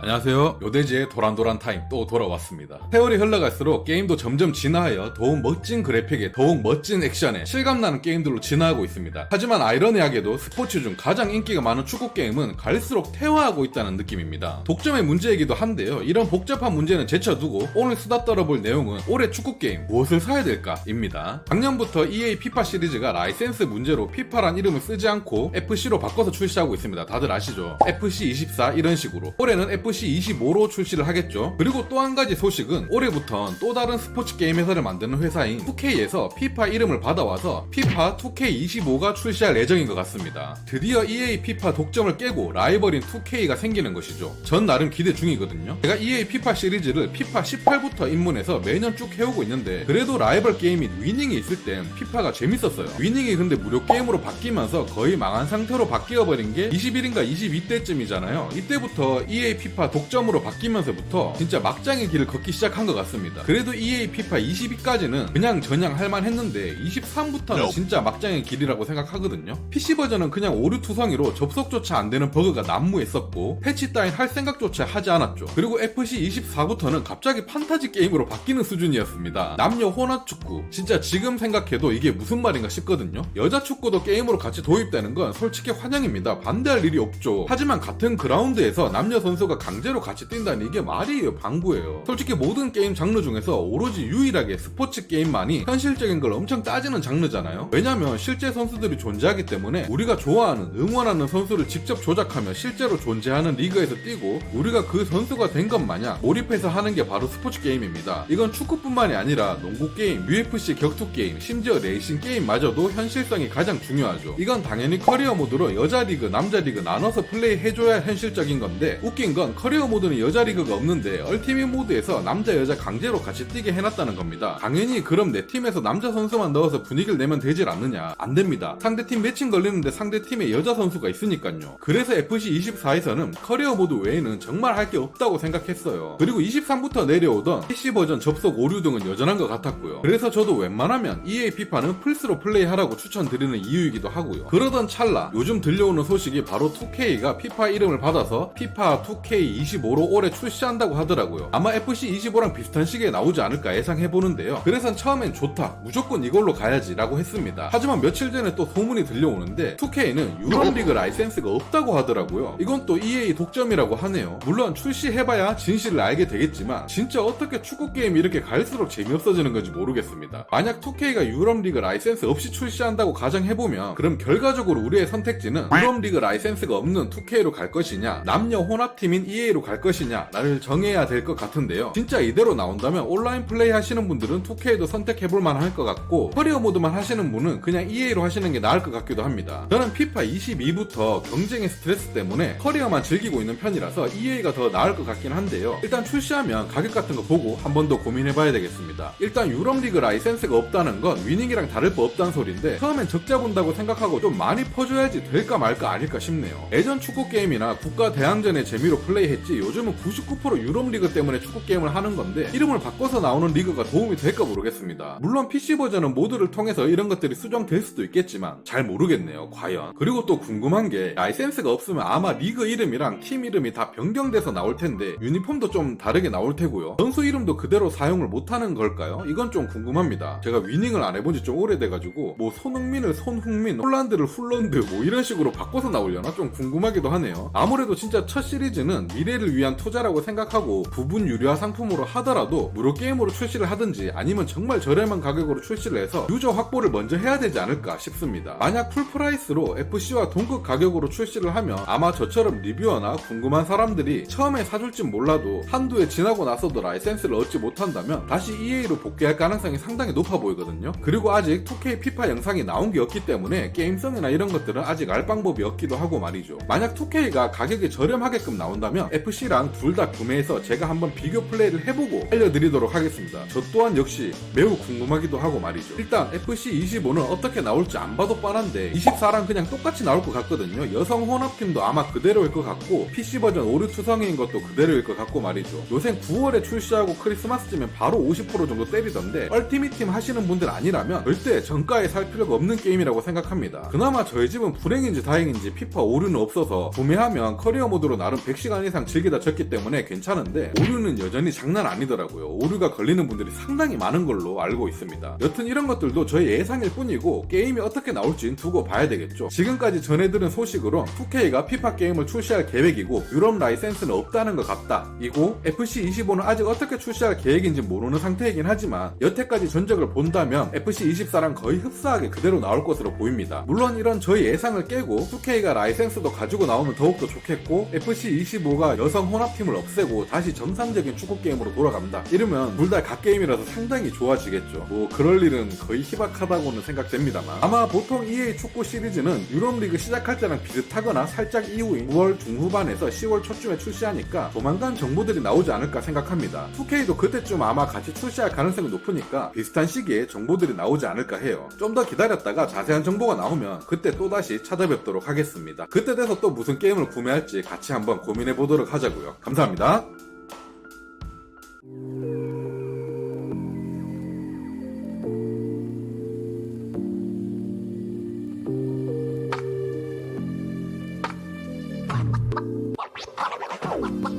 안녕하세요. 요데지의 도란도란 타임 또 돌아왔습니다. 세월이 흘러갈수록 게임도 점점 진화하여 더욱 멋진 그래픽에 더욱 멋진 액션에 실감나는 게임들로 진화하고 있습니다. 하지만 아이러니하게도 스포츠 중 가장 인기가 많은 축구 게임은 갈수록 퇴화하고 있다는 느낌입니다. 독점의 문제이기도 한데요. 이런 복잡한 문제는 제쳐두고 오늘 수다 떨어볼 내용은 올해 축구 게임 무엇을 사야 될까 입니다. 작년부터 EA 피파 시리즈가 라이센스 문제로 피파란 이름을 쓰지 않고 FC로 바꿔서 출시하고 있습니다. 다들 아시죠? FC24 이런 식으로. 올해는 FC25로 출시를 하겠죠. 그리고 또 한 가지 소식은 올해부턴 또 다른 스포츠 게임 회사를 만드는 회사인 2K에서 피파 이름을 받아와서 피파 2K25가 출시할 예정인 것 같습니다. 드디어 EA 피파 독점을 깨고 라이벌인 2K가 생기는 것이죠. 전 나름 기대 중이거든요. 제가 EA 피파 시리즈를 피파 18부터 입문해서 매년 쭉 해오고 있는데 그래도 라이벌 게임인 위닝이 있을 땐 피파가 재밌었어요. 위닝이 근데 무료 게임으로 바뀌면서 거의 망한 상태로 바뀌어버린 게 21인가 22때쯤이잖아요. 이때부터 EA 피파 독점으로 바뀌면서부터 진짜 막장의 길을 걷기 시작한 것 같습니다. 그래도 EA 피파 22까지는 그냥 전향 할만 했는데 23부터는 진짜 막장의 길이라고 생각하거든요. PC 버전은 그냥 오류투성이로 접속조차 안 되는 버그가 난무했었고 패치 따윈 할 생각조차 하지 않았죠. 그리고 FC 24부터는 갑자기 판타지 게임으로 바뀌는 수준이었습니다. 남녀 혼합 축구. 진짜 지금 생각해도 이게 무슨 말인가 싶거든요. 여자 축구도 게임으로 같이 도입되는 건 솔직히 환영입니다. 반대할 일이 없죠. 하지만 같은 그라운드에서 남녀 선수가 강제로 같이 뛴다니 이게 말이에요, 방구예요. 솔직히 모든 게임 장르 중에서 오로지 유일하게 스포츠 게임만이 현실적인 걸 엄청 따지는 장르잖아요. 왜냐면 실제 선수들이 존재하기 때문에 우리가 좋아하는, 응원하는 선수를 직접 조작하며 실제로 존재하는 리그에서 뛰고 우리가 그 선수가 된 것 마냥 몰입해서 하는 게 바로 스포츠 게임입니다. 이건 축구뿐만이 아니라 농구 게임, UFC 격투 게임, 심지어 레이싱 게임마저도 현실성이 가장 중요하죠. 이건 당연히 커리어 모드로 여자 리그, 남자 리그 나눠서 플레이해줘야 현실적인 건데 웃긴 건 커리어 모드는 여자 리그가 없는데 얼티밋 모드에서 남자 여자 강제로 같이 뛰게 해놨다는 겁니다. 당연히 그럼 내 팀에서 남자 선수만 넣어서 분위기를 내면 되질 않느냐? 안 됩니다. 상대팀 매칭 걸리는데 상대팀에 여자 선수가 있으니까요. 그래서 FC24에서는 커리어 모드 외에는 정말 할 게 없다고 생각했어요. 그리고 23부터 내려오던 PC 버전 접속 오류 등은 여전한 것 같았고요. 그래서 저도 웬만하면 EA 피파는 플스로 플레이하라고 추천드리는 이유이기도 하고요. 그러던 찰나 요즘 들려오는 소식이 바로 2K가 피파 이름을 받아서 피파 2K25로 올해 출시한다고 하더라고요. 아마 FC25랑 비슷한 시기에 나오지 않을까 예상해보는데요. 그래서 처음엔 좋다, 무조건 이걸로 가야지 라고 했습니다. 하지만 며칠 전에 또 소문이 들려오는데 2K는 유럽리그 라이센스가 없다고 하더라고요. 이건 또 EA 독점이라고 하네요. 물론 출시해봐야 진실을 알게 되겠지만 진짜 어떻게 축구게임이 이렇게 갈수록 재미없어지는 건지 모르겠습니다. 만약 2K가 유럽리그 라이센스 없이 출시한다고 가정해보면 그럼 결과적으로 우리의 선택지는 유럽리그 라이센스가 없는 2K로 갈 것이냐 남녀 혼합팀인 EA로 갈 것이냐를 정해야 될 것 같은데요. 진짜 이대로 나온다면 온라인 플레이 하시는 분들은 2K도 선택해볼만 할 것 같고 커리어 모드만 하시는 분은 그냥 EA로 하시는 게 나을 것 같기도 합니다. 저는 피파 22부터 경쟁의 스트레스 때문에 커리어만 즐기고 있는 편이라서 EA가 더 나을 것 같긴 한데요. 일단 출시하면 가격 같은 거 보고 한 번 더 고민해봐야 되겠습니다. 일단 유럽리그 라이센스가 없다는 건 위닝이랑 다를 바 없다는 소린데 처음엔 적자 본다고 생각하고 좀 많이 퍼줘야지 될까 말까 아닐까 싶네요. 예전 축구 게임이나 국가 대항전의 재미로 플레이했지 요즘은 99% 유럽리그 때문에 축구 게임을 하는 건데 이름을 바꿔서 나오는 리그가 도움이 될까 모르겠습니다. 물론 PC 버전은 모드를 통해서 이런 것들이 수정될 수도 있겠지만 잘 모르겠네요, 과연. 그리고 또 궁금한 게 라이센스가 없으면 아마 리그 이름이랑 팀 이름이 다 변경돼서 나올 텐데 유니폼도 좀 다르게 나올 테고요. 선수 이름도 그대로 사용을 못하는 걸까요? 이건 좀 궁금합니다. 제가 위닝을 안 해본 지 좀 오래돼가지고 뭐 손흥민을 손흥민, 홀란드를 훌런드 뭐 이런 식으로 바꿔서 나오려나 좀 궁금하기도 하네요. 아무래도 진짜 첫 시리즈는 미래를 위한 투자라고 생각하고 부분 유료화 상품으로 하더라도 무료 게임으로 출시를 하든지 아니면 정말 저렴한 가격으로 출시를 해서 유저 확보를 먼저 해야 되지 않을까 싶습니다. 만약 풀프라이스로 FC와 동급 가격으로 출시를 하면 아마 저처럼 리뷰어나 궁금한 사람들이 처음에 사줄진 몰라도 한두해 지나고 나서도 라이센스를 얻지 못한다면 다시 EA로 복귀할 가능성이 상당히 높아 보이거든요. 그리고 아직 2K 피파 영상이 나온 게 없기 때문에 게임성이나 이런 것들은 아직 알 방법이 없기도 하고 말이죠. 만약 2K가 가격이 저렴하게끔 나온다면 FC랑 둘 다 구매해서 제가 한번 비교 플레이를 해보고 알려드리도록 하겠습니다. 저 또한 역시 매우 궁금하기도 하고 말이죠. 일단 FC25는 어떻게 나올지 안 봐도 뻔한데 24랑 그냥 똑같이 나올 것 같거든요. 여성 혼합팀도 아마 그대로일 것 같고 PC 버전 오류투성이인 것도 그대로일 것 같고 말이죠. 요새 9월에 출시하고 크리스마스쯤엔 바로 50% 정도 때리던데 얼티밋팀 하시는 분들 아니라면 절대 정가에 살 필요가 없는 게임이라고 생각합니다. 그나마 저희 집은 불행인지 다행인지 피파 오류는 없어서 구매하면 커리어 모드로 나름 100시간 이상 이상 즐기다 졌기 때문에 괜찮은데 오류는 여전히 장난 아니더라고요. 오류가 걸리는 분들이 상당히 많은 걸로 알고 있습니다. 여튼 이런 것들도 저희 예상일 뿐이고 게임이 어떻게 나올진 두고 봐야 되겠죠. 지금까지 전해들은 소식으로 2K가 피파 게임을 출시할 계획이고 유럽 라이센스는 없다는 것 같다 이고 FC25는 아직 어떻게 출시할 계획인지 모르는 상태이긴 하지만 여태까지 전적을 본다면 FC24랑 거의 흡사하게 그대로 나올 것으로 보입니다. 물론 이런 저희 예상을 깨고 2K가 라이센스도 가지고 나오면 더욱더 좋겠고 FC25가 여성 혼합팀을 없애고 다시 정상적인 축구 게임으로 돌아간다 이러면 둘 다 갓게임이라서 상당히 좋아지겠죠. 뭐 그럴 일은 거의 희박하다고는 생각됩니다만 아마 보통 EA 축구 시리즈는 유럽 리그 시작할 때랑 비슷하거나 살짝 이후인 9월 중후반에서 10월 초쯤에 출시하니까 조만간 정보들이 나오지 않을까 생각합니다. 2K도 그때쯤 아마 같이 출시할 가능성이 높으니까 비슷한 시기에 정보들이 나오지 않을까 해요. 좀 더 기다렸다가 자세한 정보가 나오면 그때 또다시 찾아뵙도록 하겠습니다. 그때 돼서 또 무슨 게임을 구매할지 같이 한번 고민해보도록 하자고요. 감사합니다. Wow.